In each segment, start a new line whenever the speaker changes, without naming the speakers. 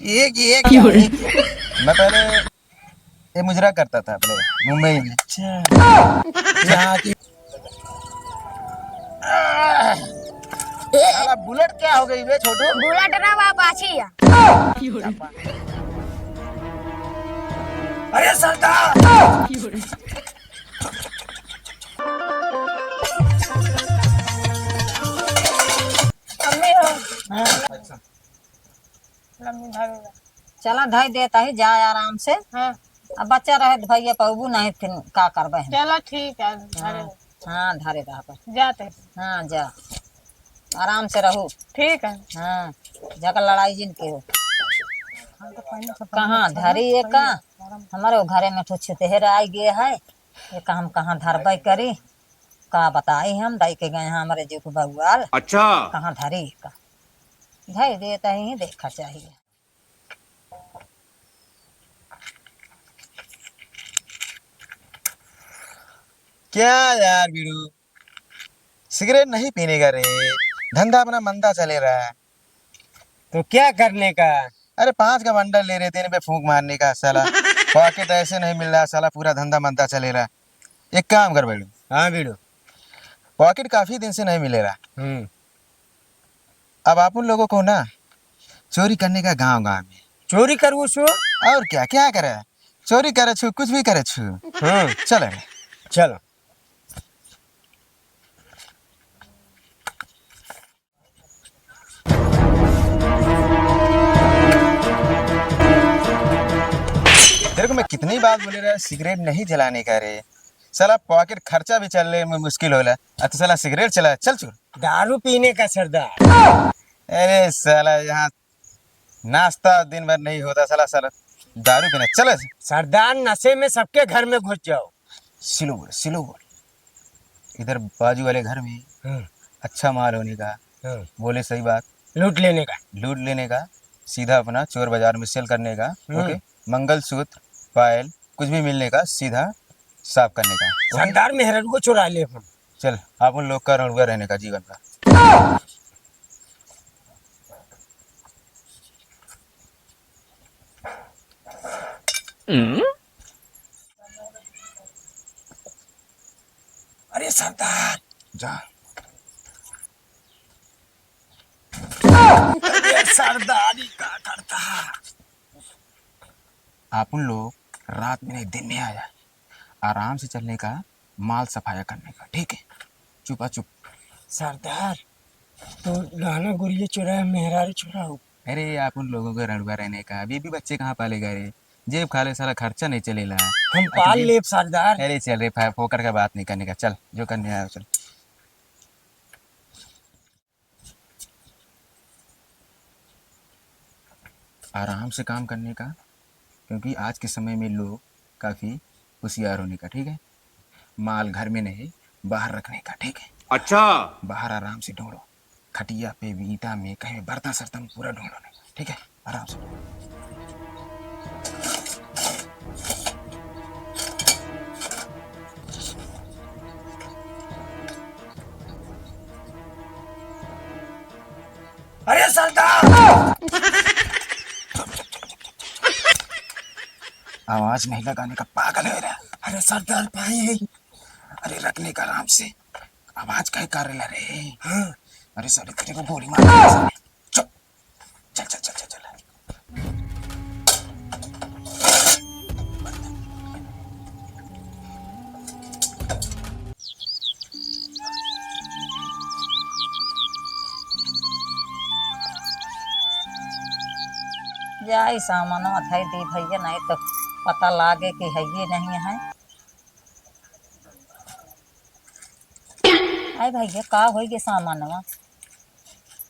ये क्या है? मैं पहले ये मुजरा करता था पहले मुंबई में।
अच्छा।
यहाँ की साला बुलेट क्या हो गई बे छोटू?
बुलेट ना अपाची है।
अरे सरदार।
मम्मी हो
हाँ।
मम्मी धरो।
चला धई देता ही जाए आराम से।
हाँ
अब बच्चा रहे भैया पबू नहीं फिर का करबे हम।
चलो ठीक है धरे।
हाँ धरे रहा पर।
जाते।
हाँ जा आराम से रहू।
ठीक है।
हाँ जगह लड़ाई जिनकी हो। कहाँ धरी ये का हमारे वो घरे में ठो छुतेहर आई गए है। ये का हम कहाँ धरबई करी का बताई हम दाई के गए हैं हमारे जी को बउआल।
अच्छा।
कहाँ धरी का धई देता ही देखा चाहिए।
क्या यार बीड़ू, सिगरेट नहीं पीने का रे, धंधा अपना मंदा चले रहा है।
तो क्या करने का?
अरे 5 का बंडल ले रहे थे इन पे फूंक मारने का साला। पॉकेट ऐसे नहीं मिल रहा साला, पूरा धंधा मंदा चले रहा है। एक काम कर बेड़ू,
हाँ बीड़ू।
पॉकेट काफी दिन से नहीं मिले रहा।
हम्म।
अब आप उन लोगों को ना चोरी करने का गांव गांव में।
चोरी करूँ सो?
और क्या क्या करे, चोरी करे छू, कुछ भी करे छू। चले
चलो।
तेरे को मैं कितनी बात बोले रहा, सिगरेट नहीं जलाने का रे। साला पॉकेट खर्चा भी चलने में मुश्किल होला, तो साला सिगरेट चला, चल चुर।
दारू पीने का सरदार।
अरे साला यहाँ नाश्ता दिन भर नहीं होता, साला साला दारू पीना चल।
सरदार नशे में सबके घर में घुस जाओ।
सिलो बोल, सिलो बोल। इधर बाजू वाले घर में अच्छा माल होने का, बोले सही बात,
लूट लेने का।
लूट लेने का, सीधा अपना चोर बाजार में सेल करने का। ओके, मंगलसूत्र पायल कुछ भी मिलने का, सीधा साफ करने का। ओके?
सरदार मेहर को चुरा ले हम।
चल आप उन लोग का रणुआ रहने का जीवन का।
अरे सरदार
जा
सरदारी का करता।
आप उन लोग रात में नहीं दिन में आ जाए, आराम से चलने का, माल सफाया करने का, ठीक है? चुपा चुप।
सरदार तो लाना गुड़िया चुराया मेहरारू चुराओ।
अरे आप उन लोगों को रणुआ रहने का, बीबी बच्चे कहाँ पालेगा रे, जेब खा ले, सारा खर्चा नहीं चलेगा।
हम पाल ले सरदार।
अरे चल रे, फोकर का बात नहीं करने का, चल जो करने आया चल। आराम से काम करने का, क्योंकि आज के समय में लोग काफ़ी होशियार होने का, ठीक है? माल घर में नहीं बाहर रखने का, ठीक है?
अच्छा।
बाहर आराम से ढूंढो, खटिया पे, ईटा में, कहीं बर्तन सर्तन पूरा ढूंढो नहीं, ठीक है? आराम से।
अरे सरदार।
आवाज नहीं लगाने का, पागल है रे।
अरे सरदार भाई।
अरे रखने का आराम से, आवाज कहीं कर रहे रे। अरे साले तेरे को गोली मार। चुप, चल चल चल चल चल।
जाई सामान थई दी भैया नहीं तो पता लागे कि है ये नहीं है। अरे भैया का हो गए सामानवा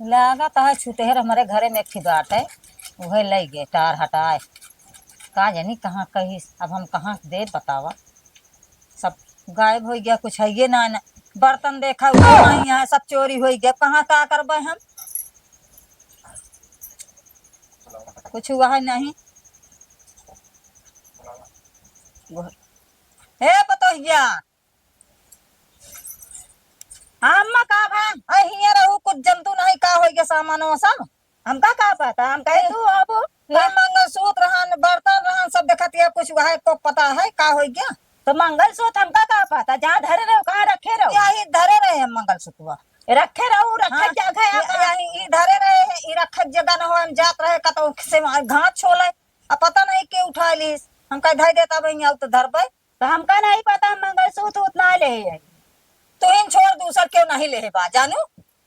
लगा तो है छुतेहर हमारे घरे में एक थी बात है, वह ले गए टार हटाए का जानी कहाँ कहीं। अब हम कहाँ से दे बतावा, सब गायब हो गया, कुछ है ये ना। बर्तन देखा हुआ नहीं है, सब चोरी हो गया, कहाँ का करबे हम, कुछ हुआ है नहीं। हे बतोहिया हम का भाई हिया रहू, कुछ जंतु नहीं का हो गया सामानो सब, हम का पता, हम कहे तू अब
ला
वह को पता है का हो गया?
तो मंगलसूत्र हमका का पता, जहाँ धरे रहो कहाँ रखे रहो,
यही धरे रहे हैं मंगलसूत्र।
रखे रहो रखे
हाँ,
जगह है कहाँ?
यही धरे रहे हैं, ई रखत जगह न हो, हम जात रहे का तो से घाट छोले, अब पता नहीं के उठा लीस, हम कह धई देता भैया तो धरबे।
तो हमका नहीं पता मंगलसूत्र उतना ले आई।
तू इन छोड़ दूसर क्यों नहीं ले बा जानू?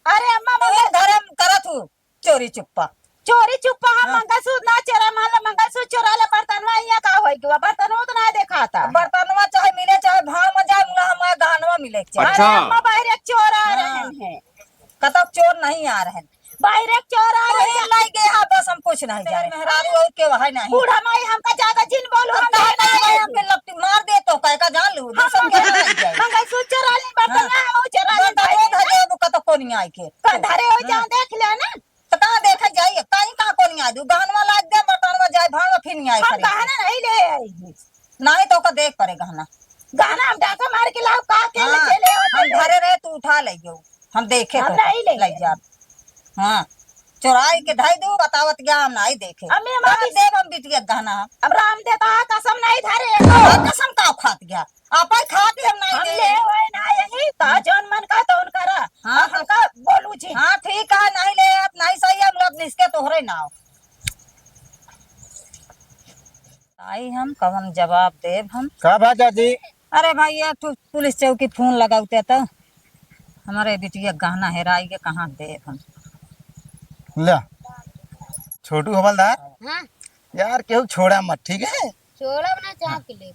अरे अम्मा
तू इन धरे करत हूँ चोरी चुप्पा।
चोरी चुप्पा हम
हाँ।
मंगलसूत्र ना चोरा, मान लो मंगलसूत्र चोरा ले बर्तनवा यहाँ का होई गया, बर्तनवा तो ना देखा था।
बर्तनवा चाहे मिले चाहे भाव में जाए, मुला हमारे गहनवा मिले के चाहे।
अच्छा।
अरे अम्मा बाहर एक चोर आ
हाँ।
रहे हैं,
कतब चोर नहीं आ रहे हैं,
बाहर एक चोर आ रहे हैं।
लाई गए यहाँ, बस हम कुछ नहीं जाने, मेहरारू और के वहाँ नहीं।
बूढ़ा माई हमका जाकर जिन बोलू हम
कहे
नहीं
नहीं
आए।
हमके लपटी मार दे तो कहे का जान लू दूसर के नहीं जाए।
मंगलसूत्र चोरा ले, बर्तनवा हम चोरा ले,
बर्तनवा धरे वो कतो को नहीं आई के।
धरे हो जाओ देख ले ना।
तो कहाँ देखे जाइए, कहीं कहाँ को नहीं आई दू, गहनवा लाद दे, बर्तनवा जाए भाव फिर नहीं आई
हम
खरीद।
गहना नहीं ले आई,
नहीं तो का देख पड़े गहना।
गहना हम डाका मार के लाओ का के
हाँ,
ले ले
हम धरे रहे तू उठा ले जाओ, हम देखे
हम
तो
नहीं ले
ले जा। हाँ, चुराई के धाई दू, बतावत गया हम नहीं देखे।
अम्मी हमारी
देव हम बिटिया गहना
अब राम देता कसम नहीं धरे,
कसम का खात गया, आप खाते हम
हम
नहीं
ले
दे।
होए ना यही का जौन मन का तो करा।
हाँ,
हम का बोलू जी
हाँ ठीक है, नहीं ले आप नहीं सही है, मतलब निसके तोहरे नाव। आई हम कवन जवाब देव हम।
का बात चाची?
अरे भाई एक ठो पुलिस चौकी फोन लगाते तो हमारे बिटिया गहना हेराई के कहाँ देव हम।
ला छोटू हवलदार,
हाँ
यार केहू छोड़ा मत, ठीक है?
छोड़ा बना चाह के ले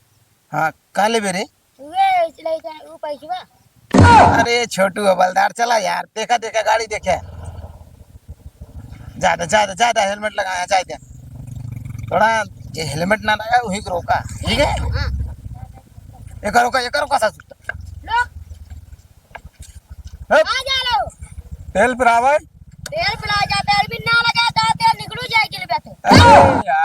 हाँ का ले बेरे?
वे ले जा वो पैसा।
अरे छोटू हवलदार चला यार, देखा देखा गाड़ी देखे, ज्यादा ज्यादा ज्यादा हेलमेट लगाया चाहिए, थोड़ा ये हेलमेट ना लगा वही को रोका, ठीक है?
हाँ
एक रोका सासू।
लो
हप।
आ जा लो,
तेल पिलावे।
तेल पिला जा, तेल भी ना लगा तो तेल निकलू जाएगी ले बैठे।
अरे यार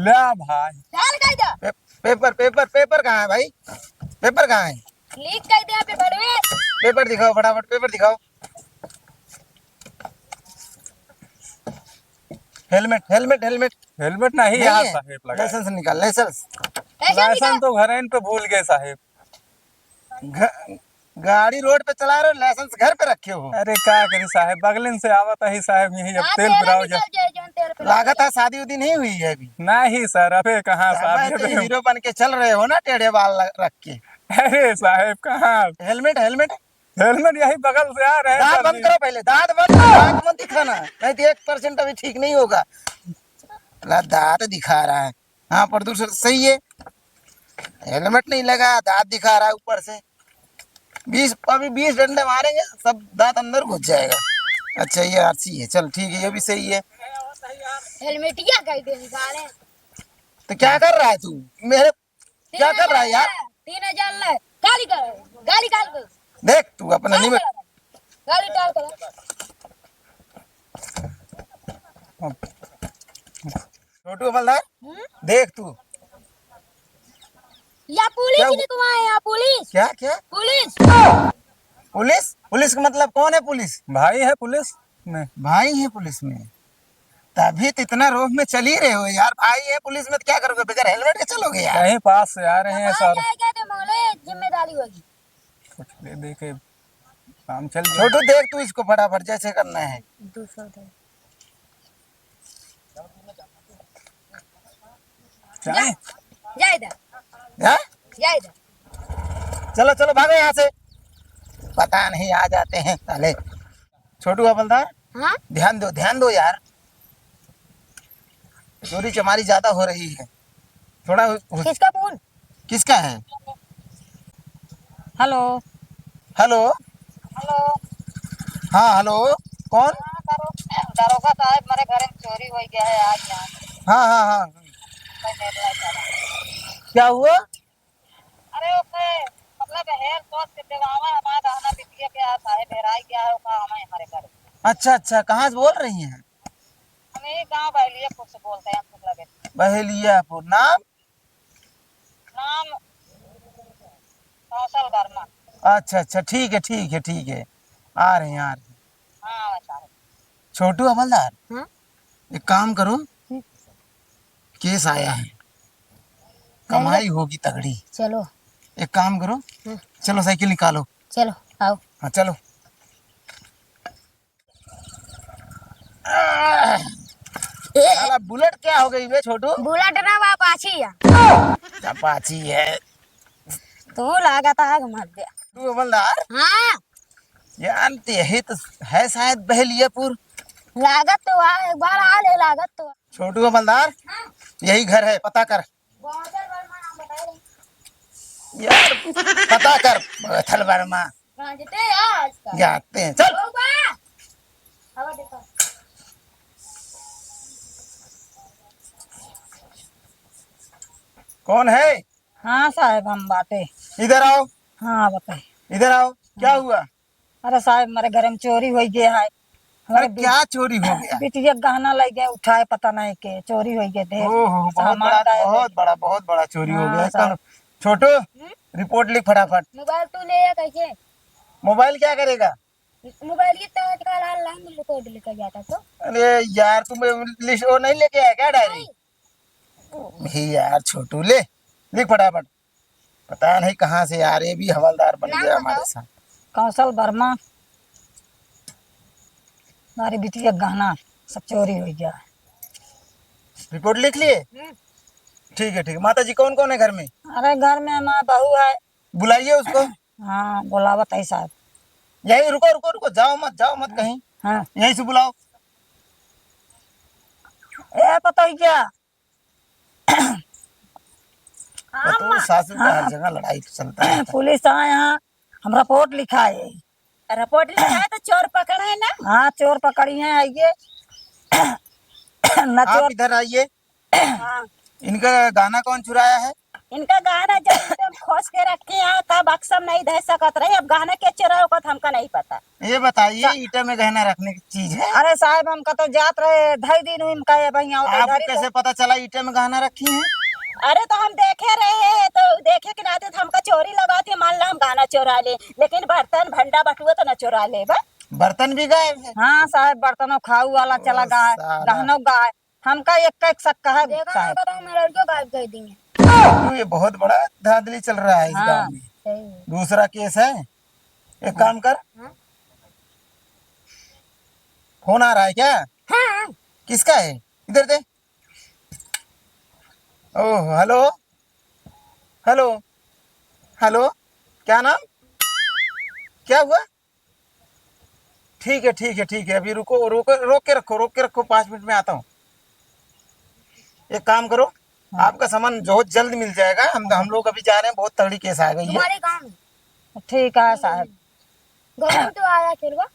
ला भाई,
तेल कह दे,
पेपर पेपर पेपर कहाँ है भाई? पेपर कहाँ है?
लीक कह दे पे बड़वे।
पेपर दिखाओ फटाफट, पेपर दिखाओ। हेलमेट हेलमेट हेलमेट
हेलमेट नहीं
नहीं
यार
है?
साहेब लगा।
लाइसेंस निकाल, लाइसेंस।
कैसे
लाइसेंस
निकाल?
तो घर इन पे भूल गए साहेब।
गाड़ी रोड पे चला रहे हो, लाइसेंस घर पे रखे हो।
अरे क्या करी साहेब, बगलिन से आवत ही साहेब, यही अब
हाँ,
तेल
तेल
पिलाओ जा।
निकल जाए जौन तेल पिला।
लागत है शादी उदी नहीं हुई है अभी।
नहीं सर, अबे कहाँ
शाबाश,
साहब।
हीरो बन के चल रहे हो ना, टेढ़े बाल रख के।
अरे साहेब कहाँ,
हेलमेट हेलमेट।
हेलमेट यही बगल से आ रहे हैं
दांत
सर
बंद
जी।
करो पहले, दांत मत दिखाना, नहीं तो 1% अभी ठीक नहीं होगा। दांत दिखा रहा है, हाँ प्रदूषण सही है, हेलमेट नहीं लगा, दांत दिखा रहा है ऊपर से। 20 डंडे मारेंगे सब दांत अंदर घुस जाएगा। अच्छा ये आरसी है, चल ठीक है, ये भी सही है।
हेलमेटिया कह दे निकाले।
तो क्या कर रहा है तू मेरे, क्या कर रहा है यार?
3000 ले, गाड़ी कर, गाड़ी काल कर,
देख तू अपना नहीं
गाड़ी टाल कर।
छोटू हवलदार, देख तू
या पुलिस
क्या-
निकलवाए, या पुलिस,
क्या क्या
पुलिस।
पुलिस, पुलिस का मतलब कौन है? पुलिस
भाई है पुलिस में।
भाई है पुलिस में, तभी तो इतना रोक में चल ही रहे हो यार। भाई है पुलिस में तो क्या करोगे, बगैर हेलमेट के चलोगे यार?
कहीं पास से आ रहे हैं सर,
जाएगा तो मामले जिम्मेदारी होगी।
कुछ ले दे के काम चल जाए।
छोटू देख तू इसको फटाफट जैसे करना है।
200 दे।
जाए
जा इधर,
हाँ?
जा इधर।
चलो चलो भागो यहाँ से, पता नहीं आ जाते हैं साले। छोटू हवलदार
हाँ
ध्यान दो यार, चोरी चमारी ज्यादा हो रही है, थोड़ा
किसका फोन?
किसका है?
हेलो
हेलो
हेलो,
हाँ हेलो, कौन?
दरोगा साहब मेरे घर में चोरी हो गया है आज यहाँ।
हाँ हाँ हाँ, क्या हुआ?
अरे ओके मतलब हेयर सोच के देवावा हमारा गहना बिटिया के आ साहेब हेराई गया है, ओका हमारे घर।
अच्छा अच्छा, कहाँ से बोल रही हैं?
हम यही गाँव बहलियापुर से बोलते हैं, हम लगे।
बहेलियापुर। नाम?
नाम कौशल वर्मा।
अच्छा अच्छा, ठीक है ठीक है ठीक है, आ रहे हैं आ रहे हैं।
हाँ साहब।
छोटू हवलदार,
हाँ?
एक काम करो, केस आया है, कमाई होगी तगड़ी।
चलो
एक काम करो, चलो साइकिल निकालो।
चलो आओ।
हाँ चलो। साला बुलेट क्या हो गई बे छोटू?
बुलेट ना वापाची है।
अपाची है।
तू लागत आग मर गया।
तू हवलदार
हाँ
यार, यही तो है शायद बहलियापुर।
लागत तो आ, एक बार आ ले लागत तो आ।
छोटू हवलदार, यही घर है, पता कर यार, पता कर। थल वर्मा
आज का
जाते हैं, चल।
अब देखो
कौन है?
हाँ साहब हम बाटे।
इधर आओ,
हाँ बताए।
इधर आओ। क्या हुआ?
अरे साहब हमारे घर में चोरी हो गया है।
अरे
हमारे
क्या चोरी हो गया?
बिटिया गहना ले गए, उठाए पता नहीं के चोरी हो गए ढेर।
ओहो, बहुत
सामान
बड़ा,
गायब हो
बहुत बड़ा, बहुत बड़ा चोरी हो
हाँ,
गया।
साहब।
छोटू, रिपोर्ट लिख फटाफट।
मोबाइल तू ले या कैसे?
मोबाइल क्या करेगा?
मोबाइल की तो का लाल लाइन में रिकॉर्ड लेकर जाता तो।
अरे यार, तुम लिस्ट वो नहीं लेके आया क्या, डायरी? ही यार छोटू, ले लिख फटाफट। पता नहीं कहाँ से यार, ये भी हवलदार बन
नाम
गया
बताओ।
हमारे साथ।
कौशल वर्मा। हमारी बिटिया गहना सब चोरी हो गया है।
रिपोर्ट लिख लिए? ठीक है, ठीक है। माता जी कौन कौन है घर में?
अरे घर में हमारा बहू है।
बुलाइए उसको।
हाँ बुलावत है साहब।
यही रुको रुको रुको, जाओ मत कहीं,
हाँ
यहीं से बुलाओ।
ए पता ही क्या।
तो सासू का हर जगह लड़ाई चलता है।
पुलिस आए यहाँ, हम रिपोर्ट लिखा है।
रिपोर्ट लिखा है तो चोर पकड़ा है ना।
हाँ चोर पकड़ी है, आइए। न
आप
चोर।
इधर आइए।
हाँ
इनका गाना कौन चुराया है?
इनका गहना जब एकदम खोज के रखे हैं तब अक्सर नहीं दे सकत रहे। अब गहना के चोरा होगा तो हमका नहीं पता।
ये बताइए, ईटा में गहना रखने की चीज है?
अरे साहब हमका तो जात रहे ढाई दिन हुई का भैया
आपको कैसे पता चला ईटा में गहना रखी है?
अरे तो हम देखे रहे हैं तो देखे के नाते तो हमका चोरी लगा थी। मान लो हम गहना चोरा ले, लेकिन बर्तन भंडा बटुआ तो न चोरा ले बा।
बर्तन भी गायब है?
हाँ साहब बर्तनों खाऊ वाला चला गया है,
साला।
गहनों गाय। हमका एक शक्का है
देखा
साहब।
तो मेरे लड़के गायब कर देंगे।
तो ये बहुत बड़ा धांधली चल रहा है इस
हाँ।
गांव में।
सही है।
दूसरा केस है। एक काम कर,
हाँ।
फोन आ रहा है क्या?
हाँ
किसका है? इधर दे। ओह, हेलो हेलो हेलो, क्या नाम? क्या हुआ? ठीक है ठीक है ठीक है, अभी रुको, रोक के रखो, 5 मिनट में आता हूँ। एक काम करो, आपका सामान बहुत जल्द मिल जाएगा। हम लोग अभी जा रहे हैं, बहुत तगड़ी केस आ गई है।
तुम्हारे गाँव में
ठीक है साहब।
गाँव में तो आया चलवा।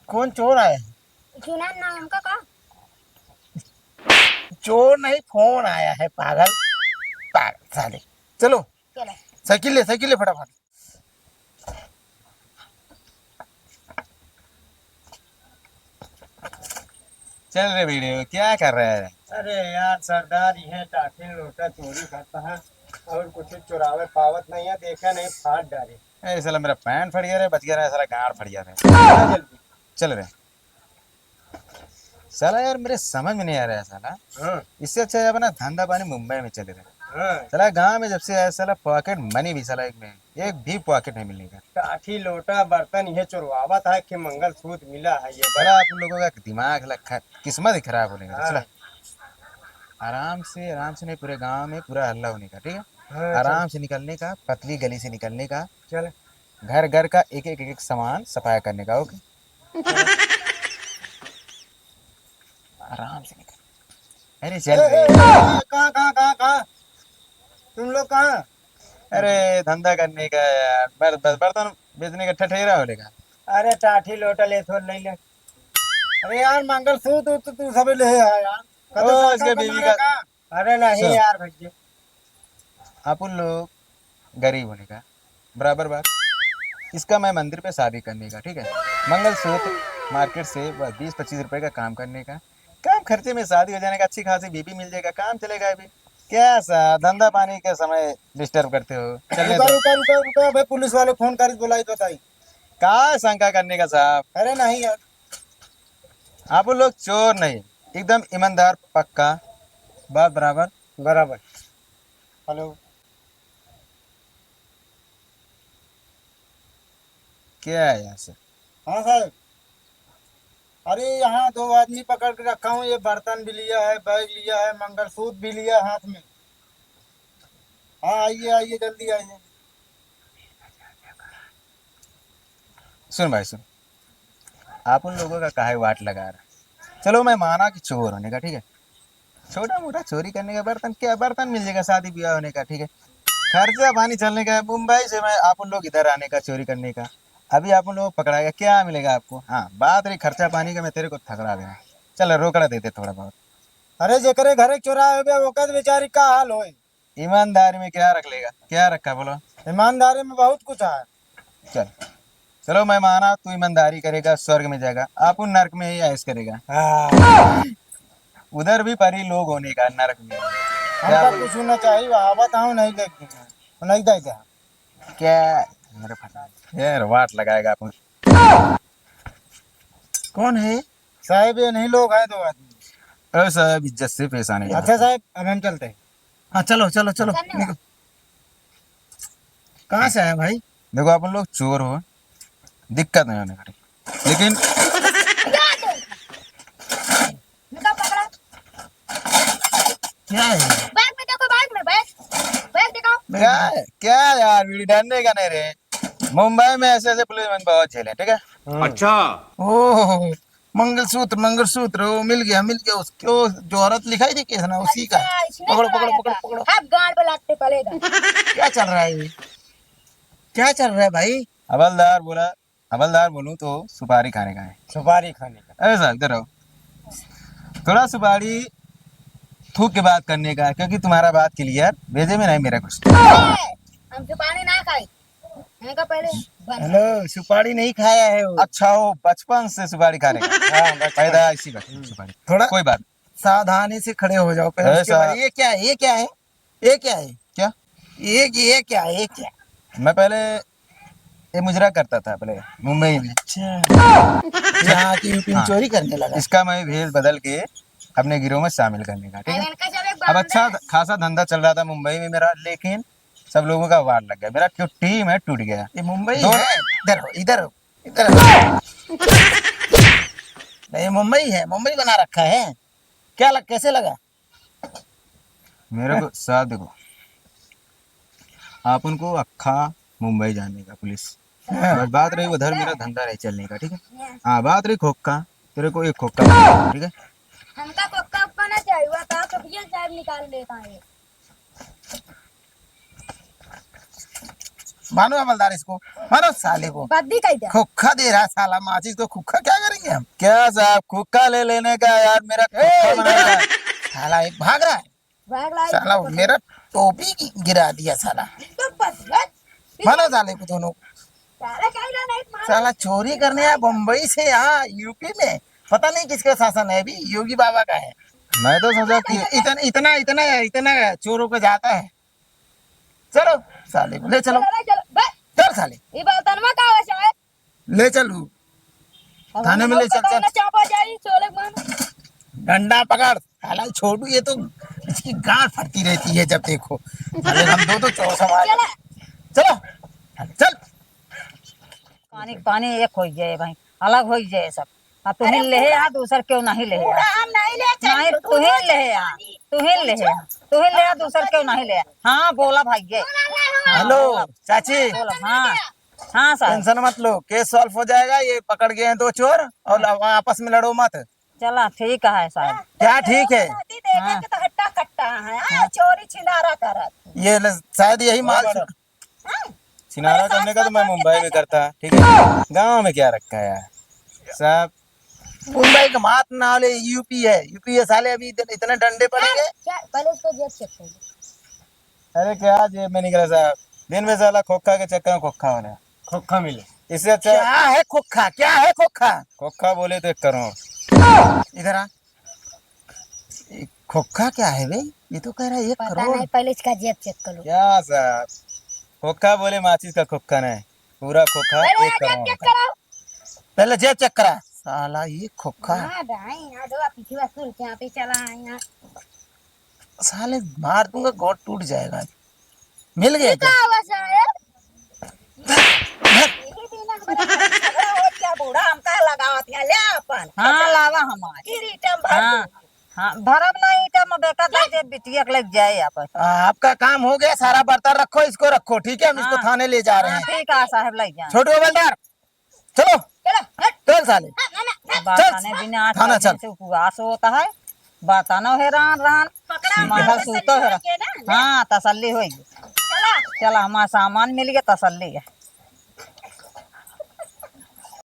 कौन चोर आया है?
सुना नाम का कहा?
चोर नहीं, फोन आया है। पागल साले। चलो
चलो
साइकिल ले फटाफट।
चल रे वीडियो, क्या कर रहा है?
अरे यार सरदार ये टाफिन लोटा चोरी करता है और कुछ चुरावे पावत नहीं है, देखा नहीं फाड़ डाले।
ए साला मेरा पैंट फट गया रे, बच गया रे, साला गाड़ फट गया रे।
चला जल्दी।
चल रे साला, यार मेरे समझ में नहीं आ रहा है साला।
हाँ
इससे अच्छा है अपना धंधा पानी मुंबई में चले रहे।
हाँ,
साला गांव में जब से आया साला, पॉकेट मनी भी साला एक भी पॉकेट नहीं मिलने का।
काठी लोटा बर्तन ये चुरवावत है कि मंगल सूत्र मिला है ये
बड़ा आप लोगों का दिमाग किस्मत ही खराब होने का।
हाँ।
चला आराम से नहीं, पूरे गांव में पूरा हल्ला होने का, ठीक है?
हाँ,
आराम से निकलने का, पतली गली से निकलने का,
चल
घर घर का एक सामान सफाया करने का। ओके, आराम से निकल। अरे चल रे।
कहाँ तुम लोग कहाँ?
अरे धंधा करने का यार, बर्तन बेचने का ठठेरा होने का।
अरे टाठी लोटा ले थोड़ ले ले। अरे यार मंगल सूत्र तो तू सब ले आया यार।
ओ, इसके बीवी का।
अरे नहीं
चल।
यार भैया।
अपन लोग गरीब होने का बराबर बात। इसका मैं मंदिर पे शादी करने का, ठीक है? मंगलसूत्र मार्केट से 20-25 रुपए का काम करने का, कम खर्चे में शादी हो जाने का, अच्छी खासी बीबी मिल जाएगा, काम चलेगा। अभी क्या सा धंधा पानी के समय डिस्टर्ब करते हो? चलने दो।
रुका भाई, पुलिस वाले फोन कर बुलाई बताई।
का शंका करने का साहब?
अरे नहीं यार।
आप लोग चोर नहीं, एकदम ईमानदार, पक्का बात बराबर।
बराबर। हेलो,
क्या है यहाँ से?
हाँ साहब। अरे यहाँ 2 आदमी पकड़ के रखा हूँ, ये बर्तन भी लिया है, बैग लिया है, मंगलसूत्र भी लिया है हाथ में। हाँ आइए आइए, जल्दी आइए।
सुन भाई सुन, आप उन लोगों का काहे वाट लगा रहा? चलो मैं माना कि चोर होने का, ठीक है, छोटा मोटा चोरी करने का, बर्तन क्या बर्तन मिल जाएगा, शादी ब्याह होने का, ठीक है, खर्चा पानी चलने का है, मुंबई से मैं आप उन लोग इधर आने का, चोरी करने का। अभी आप उन लोग को पकड़ाएगा, क्या मिलेगा आपको? हाँ बात रही खर्चा पानी का, मैं तेरे को थकड़ा देना। चल रोकड़ा देते थोड़ा बहुत।
अरे जेकरे घरे चुराए हुए ओकर बेचारी का हाल होए।
ईमानदारी में क्या रख लेगा, क्या रखा बोलो?
ईमानदारी में बहुत कुछ है।
चल चलो मैं माना तू ईमानदारी करेगा स्वर्ग में जाएगा, आप उन नरक में ही ऐश करेगा।
हाँ,
उधर भी परी लोग होने का, नरक में। क्या
हमका
बोले?
कुछ होना चाहिए, आवत हूँ नहीं लेकिन नहीं दे दे।
क्या मेरे फटा यार वाट लगाएगा अपन। कौन है?
साहब ये नहीं लोग हैं 2 आदमी।
अरे साहब इज्जत से पेश आने का।
अच्छा साहब, अब हम चलते हैं।
हाँ चलो चलो चलो निकलो। कहाँ से आया भाई?
देखो अपन लोग चोर हो, दिक्कत नहीं होने का, लेकिन
निकाल पकड़ा।
क्या है?
बैग में देखो, बैग में बैग बैग दिखाओ।
क्या यार वीडियो डालने का नहीं रे। मुंबई में ऐसे ऐसे पुलिस मैन बहुत झेले, ठीक है।
ओह मंगलसूत्र मंगलसूत्र, वो मिल गया उसके, वो जो औरत लिखाई थी केस ना, उसी का।
अच्छा, इसने
पकड़ो
चुराया
पकड़ो पकड़ो
था।
पकड़ो।
अब गांड पे लगते पड़ेगा।
क्या चल रहा है ये? क्या चल रहा है भाई?
हवलदार बोला, हवलदार बोलूं तो सुपारी खाने का है।
सुपारी खाने का।
अरे साहब इधर आओ, थोड़ा सुपारी थूक के बात करने का है, क्योंकि तुम्हारा बात क्लियर भेजे में नहीं मेरा कुछ।
हम सुपारी ना खाई, मैं का पहले बंद।
हेलो, सुपारी नहीं खाया है वो।
अच्छा हो बचपन से सुपारी खाने का। हाँ पैदा इसी बात सुपारी।
थोड़ा
कोई बात
सावधानी से खड़े हो जाओ पहले, उसके
ऐसा-
बाद ये क्या है? ये क्या है? ये क्या है?
क्या?
ये क्या है? ये क्या?
मैं पहले ये मुजरा करता था पहले मुंबई में।
यहाँ की यूपी में
हाँ।
चोरी करने लगा।
इसका मैं भेज बदल के अपने गिरोह में शामिल करने का, ठीक है।
मैंने कहा चल एक
अब
बार
अच्छा खासा धंधा चल रहा था मुंबई में मेरा, लेकिन सब लोगों का वार लग गया, मेरा जो टीम है टूट गया।
ये मुंबई
दो-
है? इधर हो इधर हो इधर हो। नहीं मुंबई है, मुंबई बना रखा है। क्या लग, कैसे लगा?
मेरे को साथ देखो, आप उनको अक्खा मुंबई जाने का पुलिस, बस बात रही उधर मेरा धंधा नहीं चलने का, ठीक है। हाँ बात रही खोखा, तेरे को एक खोखा, ठीक है।
हमका कोक्का उक्का ना चाहिए, हुआ था तो भैया साहब निकाल देता है।
मानो हवलदार इसको, मानो साले को।
बद्दी कह दे।
खोखा दे रहा है साला, माचिस को खोखा क्या करेंगे हम?
क्या साहब खोखा ले लेने का यार, मेरा खोखा बनाएगा।
साला एक भाग रहा है
भाग लाई
साला, मेरा टोपी गिरा दिया साला।
तो बस
मानो साले को दोनों।
सारा कहना नहीं मार।
साला चोरी करने आया बम्बई से यहाँ यूपी में, पता नहीं किसका शासन है, अभी योगी बाबा का है।
मैं तो समझा कि
इतना इतना इतना इतना चोरों को जाता है। चलो साले को ले चलो,
चलो चलो बस।
चल साले
ये बर्तनवा का वैसा है।
ले चलू थाने में ले चल चल।
चापा जाई चोले बन।
डंडा पकड़ साला, छोड़ू ये तो इसकी गांड फटती रहती है जब देखो। साले हम दो चोर संभाल।
चला
चलो चल।
पानी पानी एक हो जाए भाई, अलग हो जाए सब। अब तुहिन ले आ, दूसर क्यों नहीं ले आ?
हम नहीं ले
नहीं तुहिन ले आ, तुहिन ले आ, तुहिन ले आ, दूसर क्यों नहीं ले आ? हाँ बोला भाई ये।
हेलो चाची,
बोला हाँ हाँ सर।
टेंशन मत लो, केस सॉल्व हो जाएगा। ये पकड़ गए हैं 2 चोर, और आपस में लड़ो मत।
चला ठीक है साहब।
क्या ठीक है?
देखे के तो हट्टा कट्टा है, हाँ, चोरी छिनारा करत।
ये शायद यही माल।
छिनारा करने का तो मैं मुंबई में करता, ठीक है। गांव में क्या रखा है यार साहब।
मुंबई का मात ना ले, यूपी है, यूपी है साले। अभी इतने डंडे पड़ेंगे।
क्या पहले इसको जेब चेक कर लो।
अरे क्या जेब में निकला साहब, दिन में साला खोखा के चक्कर में खोखा होना।
खोखा मिले।
इससे अच्छा
क्या है खोखा? क्या है खोखा?
खोखा बोले तो 1 करोड़।
इधर आ। ये खोखा क्या है भाई? ये तो कह रहा है 1
पता
करोड़।
नहीं, पहले इसका जेब चेक कर लो।
क्या साहब, खोखा बोले माचिस का खोखा नहीं, पूरा खोखा
पहले
1
जेब
करोड़
चेक
होता है।
कराओ।
पहले जेब चेक करा साला, ये खोखा
हाँ भाई यहाँ दो पिछवा सुर यहाँ पे चला है यहाँ।
साले मार दूंगा, गोड़ टूट जाएगा। मिल गया क्या?
क्या हुआ साहब?
यही दिन हमरा झगड़ा होत क्या बूढ़ा हमका लगावत है ले अपन
हाँ लावा हमारे
किरीटम भर
हाँ हाँ भरब नहीं तो मैं बेटा दे बिटिया के लग जाए आप
आपका काम हो गया, सारा बर्तन रखो, इसको रखो, ठीक है? हम इसको
हाँ।
थाने ले जा रहे
हाँ
हैं।
ठीक है साहब लग जाए
छोटू हवलदार चलो,
चलो हट।
चल साले।
बताने बिना आज
थाना
का दिन
चल।
से उपवास होता है बताना हैरान रान
पकड़ा
महल सूतो है
के ना
हाँ तसल्ली होगी
चला
चला हमारा सामान मिल गया तसल्ली है